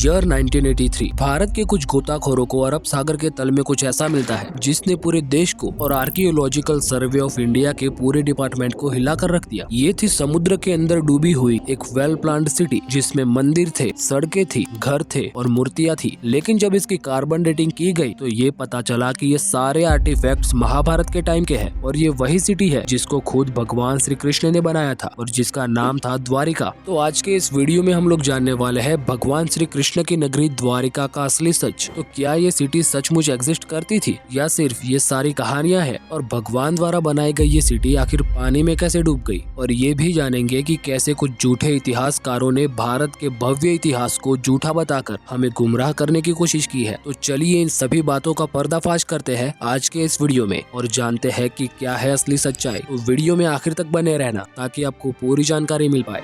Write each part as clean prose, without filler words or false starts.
Year 1983 Bharat के कुछ गोताखोरों को अरब सागर के तल में कुछ ऐसा मिलता है जिसने पूरे देश को और आर्कियोलॉजिकल सर्वे ऑफ इंडिया के पूरे डिपार्टमेंट को हिलाकर रख दिया। ये थी समुद्र के अंदर डूबी हुई एक वेल प्लान्ड सिटी जिसमें मंदिर थे, सड़कें थी, घर थे और मूर्तियां थी। लेकिन जब इसकी कार्बन डेटिंग की गई तो ये पता चला कि ये सारे आर्टिफैक्ट्स महाभारत के टाइम के हैं और ये वही सिटी है जिसको खुद भगवान श्री कृष्ण ने बनाया था और जिसका नाम था द्वारिका। तो आज के इस वीडियो में हम लोग जानने वाले हैं भगवान श्री कृष्ण की नगरी द्वारिका का असली सच। तो क्या ये सिटी सचमुच एग्जिस्ट करती थी या सिर्फ ये सारी कहानियां हैं और भगवान द्वारा बनाई गई ये सिटी आखिर पानी में कैसे डूब गई। और ये भी जानेंगे कि कैसे कुछ झूठे इतिहासकारों ने भारत के भव्य इतिहास को झूठा बताकर हमें गुमराह करने की कोशिश की है। तो चलिए इन सभी बातों का पर्दाफाश करते हैं आज के इस वीडियो में और जानते हैं कि क्या है असली सच्चाई। तो वीडियो में आखिर तक बने रहना ताकि आपको पूरी जानकारी मिल पाए।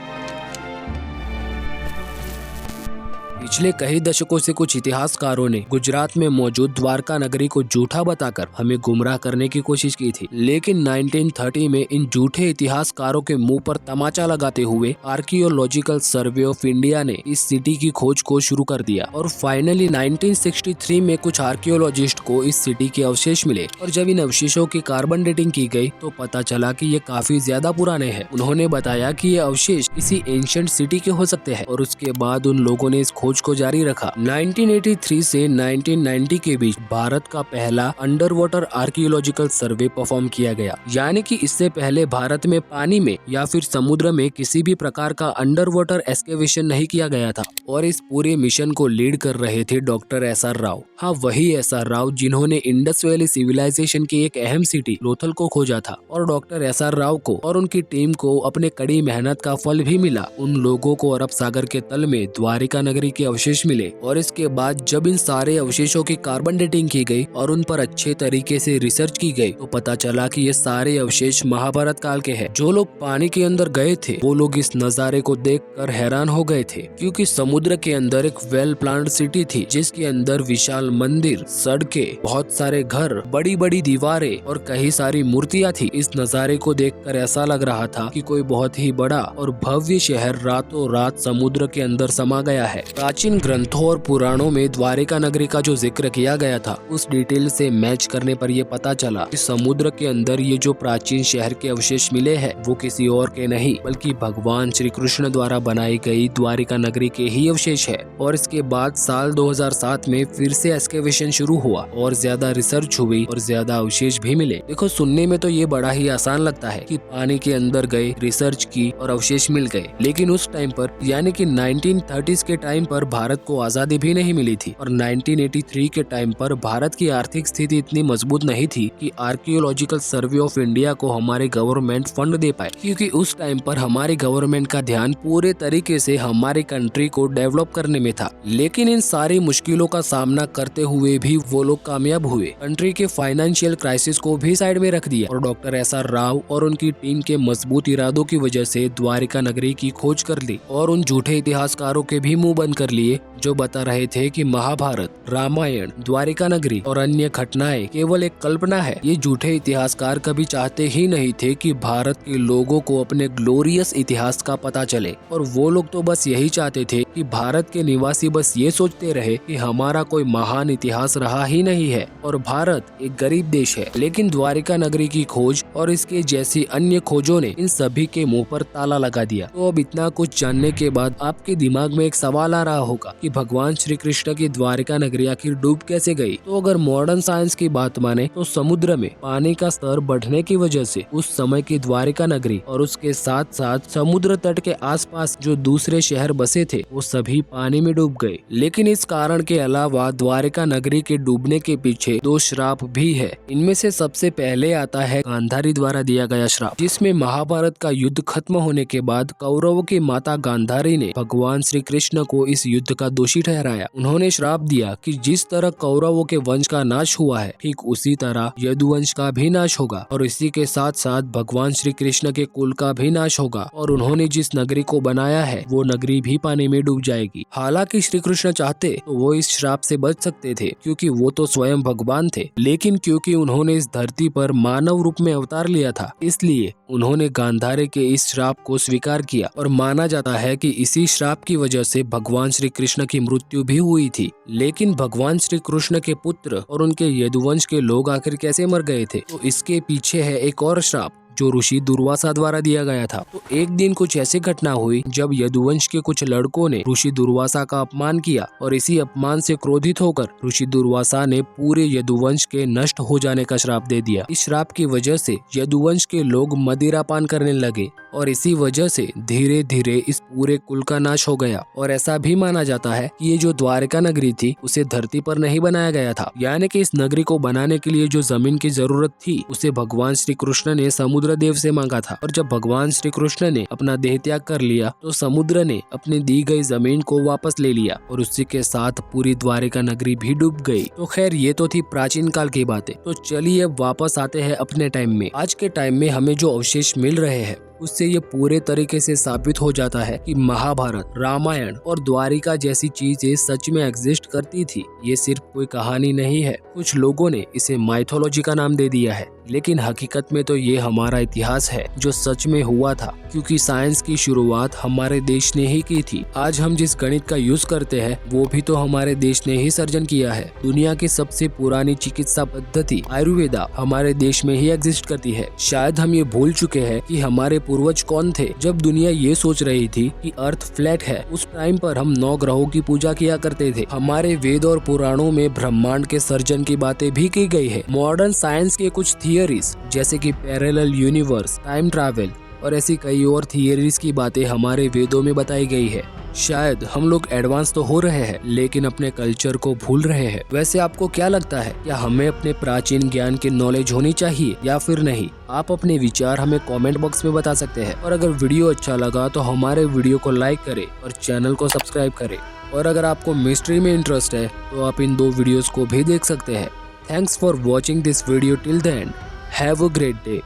पिछले कई दशकों से कुछ इतिहासकारों ने गुजरात में मौजूद द्वारका नगरी को झूठा बताकर हमें गुमराह करने की कोशिश की थी, लेकिन 1930 में इन झूठे इतिहासकारों के मुंह पर तमाचा लगाते हुए आर्कियोलॉजिकल सर्वे ऑफ इंडिया ने इस सिटी की खोज को शुरू कर दिया और फाइनली 1963 में कुछ आर्कियोलॉजिस्ट को इस सिटी के अवशेष मिले और जब इन अवशेषों की कार्बन डेटिंग की गई तो पता चला कि ये काफी ज्यादा पुराने हैं। उन्होंने बताया कि ये अवशेष किसी एंशिएंट सिटी के हो सकते हैं और उसके बाद उन लोगों ने इस खोज को जारी रखा। 1983 से 1990 के बीच भारत का पहला अंडर वाटर आर्कियोलॉजिकल सर्वे परफॉर्म किया गया, यानी कि इससे पहले भारत में पानी में या फिर समुद्र में किसी भी प्रकार का अंडर वाटर एक्सकेवेशन नहीं किया गया था। और इस पूरे मिशन को लीड कर रहे थे डॉक्टर SR राव। हाँ, वही SR राव जिन्होंने इंडस वैली सिविलाइजेशन की एक अहम सिटी लोथल को खोजा था। और डॉक्टर SR राव को और उनकी टीम को अपने कड़ी मेहनत का फल भी मिला। उन लोगों को अरब सागर के तल में द्वारिका नगरी के अवशेष मिले और इसके बाद जब इन सारे अवशेषों की कार्बन डेटिंग की गई और उन पर अच्छे तरीके से रिसर्च की गई तो पता चला कि ये सारे अवशेष महाभारत काल के हैं। जो लोग पानी के अंदर गए थे वो लोग इस नजारे को देखकर हैरान हो गए थे, क्योंकि समुद्र के अंदर एक वेल प्लान्ड सिटी थी जिसके अंदर विशाल मंदिर, सड़कें, बहुत सारे घर, बड़ी बड़ी दीवारें और कई सारी मूर्तियां थी। इस नजारे को देखकर ऐसा लग रहा था कि कोई बहुत ही बड़ा और भव्य शहर रातों रात समुद्र के अंदर समा गया है। प्राचीन ग्रंथों और पुराणों में द्वारिका नगरी का जो जिक्र किया गया था उस डिटेल से मैच करने पर यह पता चला कि समुद्र के अंदर ये जो प्राचीन शहर के अवशेष मिले हैं वो किसी और के नहीं बल्कि भगवान श्री कृष्ण द्वारा बनाई गई द्वारिका नगरी के ही अवशेष है। और इसके बाद साल 2007 में फिर से एक्सकेवेशन शुरू हुआ और ज्यादा रिसर्च हुई और ज्यादा अवशेष भी मिले। देखो, सुनने में तो ये बड़ा ही आसान लगता है कि पानी के अंदर गए, रिसर्च की और अवशेष मिल गए, लेकिन उस टाइम पर यानी कि 1930s के टाइम पर भारत को आजादी भी नहीं मिली थी और 1983 के टाइम पर भारत की आर्थिक स्थिति इतनी मजबूत नहीं थी कि आर्कियोलॉजिकल सर्वे ऑफ इंडिया को हमारे गवर्नमेंट फंड दे पाए, क्योंकि उस टाइम पर हमारी गवर्नमेंट का ध्यान पूरे तरीके से हमारी कंट्री को डेवलप करने में था। लेकिन इन सारी मुश्किलों का सामना करते हुए भी वो लोग कामयाब हुए। कंट्री के फाइनेंशियल क्राइसिस को भी साइड में रख दिया और डॉक्टर SR राव और उनकी टीम के मजबूत इरादों की वजह से द्वारिका नगरी की खोज कर ली और उन झूठे इतिहासकारों के भी मुंह बंद कर लिए जो बता रहे थे कि महाभारत, रामायण, द्वारिका नगरी और अन्य घटनाएं केवल एक कल्पना है। ये झूठे इतिहासकार कभी चाहते ही नहीं थे कि भारत के लोगों को अपने ग्लोरियस इतिहास का पता चले और वो लोग तो बस यही चाहते थे कि भारत के निवासी बस ये सोचते रहे कि हमारा कोई महान इतिहास रहा ही नहीं है और भारत एक गरीब देश है। लेकिन द्वारिका नगरी की खोज और इसके जैसी अन्य खोजों ने इन सभी के मुंह पर ताला लगा दिया। तो अब इतना कुछ जानने के बाद आपके दिमाग में एक सवाल आ रहा होगा कि भगवान श्री कृष्ण की द्वारिका नगरी आखिर डूब कैसे गई। तो अगर मॉडर्न साइंस की बात माने तो समुद्र में पानी का स्तर बढ़ने की वजह से उस समय की द्वारिका नगरी और उसके साथ साथ समुद्र तट के आसपास जो दूसरे शहर बसे थे वो सभी पानी में डूब गए। लेकिन इस कारण के अलावा द्वारिका नगरी के डूबने के पीछे दो श्राप भी है। इनमें से सबसे पहले आता है गांधारी द्वारा दिया गया श्राप, जिसमें महाभारत का युद्ध खत्म होने के बाद कौरवों की माता गांधारी ने भगवान श्री कृष्ण को इस युद्ध का दोषी ठहराया। उन्होंने श्राप दिया कि जिस तरह कौरवों के वंश का नाश हुआ है ठीक उसी तरह यदुवंश का भी नाश होगा और इसी के साथ साथ भगवान श्री कृष्ण के कुल का भी नाश होगा और उन्होंने जिस नगरी को बनाया है वो नगरी भी पानी में डूब जाएगी। हालांकि श्री कृष्ण चाहते तो वो इस श्राप से बच सकते थे क्योंकि वो तो स्वयं भगवान थे, लेकिन क्योंकि उन्होंने इस धरती पर मानव रूप में अवतार लिया था इसलिए उन्होंने गांधारी के इस श्राप को स्वीकार किया और माना जाता है कि इसी श्राप की वजह से भगवान श्री कृष्ण की मृत्यु भी हुई थी। लेकिन भगवान श्री कृष्ण के पुत्र और उनके यदुवंश के लोग आखिर कैसे मर गए थे, तो इसके पीछे है एक और श्राप जो ऋषि दुर्वासा द्वारा दिया गया था। तो एक दिन कुछ ऐसी घटना हुई जब यदुवंश के कुछ लड़कों ने ऋषि दुर्वासा का अपमान किया और इसी अपमान से क्रोधित होकर ऋषि दुर्वासा ने पूरे यदुवंश के नष्ट हो जाने का श्राप दे दिया। इस श्राप की वजह से यदुवंश के लोग मदिरा पान करने लगे और इसी वजह से धीरे धीरे इस पूरे कुल का नाश हो गया। और ऐसा भी माना जाता है कि ये जो द्वारका नगरी थी उसे धरती पर नहीं बनाया गया था, यानी कि इस नगरी को बनाने के लिए जो जमीन की जरूरत थी उसे भगवान श्री कृष्ण ने समुद्र देव से मांगा था। और जब भगवान श्री कृष्ण ने अपना देह त्याग कर लिया तो समुद्र ने अपनी दी गई जमीन को वापस ले लिया और उसी के साथ पूरी द्वारका नगरी भी डूब गई। तो खैर ये तो थी प्राचीन काल की बातें। तो चलिए अब वापस आते हैं अपने टाइम में। आज के टाइम में हमें जो अवशेष मिल रहे हैं उससे ये पूरे तरीके से साबित हो जाता है कि महाभारत, रामायण और द्वारिका जैसी चीजें सच में एग्जिस्ट करती थी। ये सिर्फ कोई कहानी नहीं है। कुछ लोगों ने इसे माइथोलॉजी का नाम दे दिया है, लेकिन हकीकत में तो ये हमारा इतिहास है जो सच में हुआ था, क्योंकि साइंस की शुरुआत हमारे देश ने ही की थी। आज हम जिस गणित का यूज करते हैं वो भी तो हमारे देश ने ही सर्जन किया है। दुनिया की सबसे पुरानी चिकित्सा पद्धति आयुर्वेदा हमारे देश में ही एग्जिस्ट करती है। शायद हम ये भूल चुके हैं कि हमारे पूर्वज कौन थे। जब दुनिया ये सोच रही थी कि अर्थ फ्लैट है, उस टाइम पर हम 9 ग्रहों की पूजा किया करते थे। हमारे वेद और पुराणों में ब्रह्मांड के सर्जन की बातें भी की गई है। मॉडर्न साइंस के कुछ थियरीज जैसे कि पैरेलल यूनिवर्स, टाइम ट्रैवल और ऐसी कई और थियरीज की बातें हमारे वेदों में बताई गई है। शायद हम लोग एडवांस तो हो रहे हैं लेकिन अपने कल्चर को भूल रहे हैं। वैसे आपको क्या लगता है, क्या हमें अपने प्राचीन ज्ञान की नॉलेज होनी चाहिए या फिर नहीं? आप अपने विचार हमें कमेंट बॉक्स में बता सकते हैं। और अगर वीडियो अच्छा लगा तो हमारे वीडियो को लाइक करें और चैनल को सब्सक्राइब करें। और अगर आपको मिस्ट्री में इंटरेस्ट है तो आप इन 2 वीडियोस को भी देख सकते हैं। Thanks for watching this video till the end. Have a great day.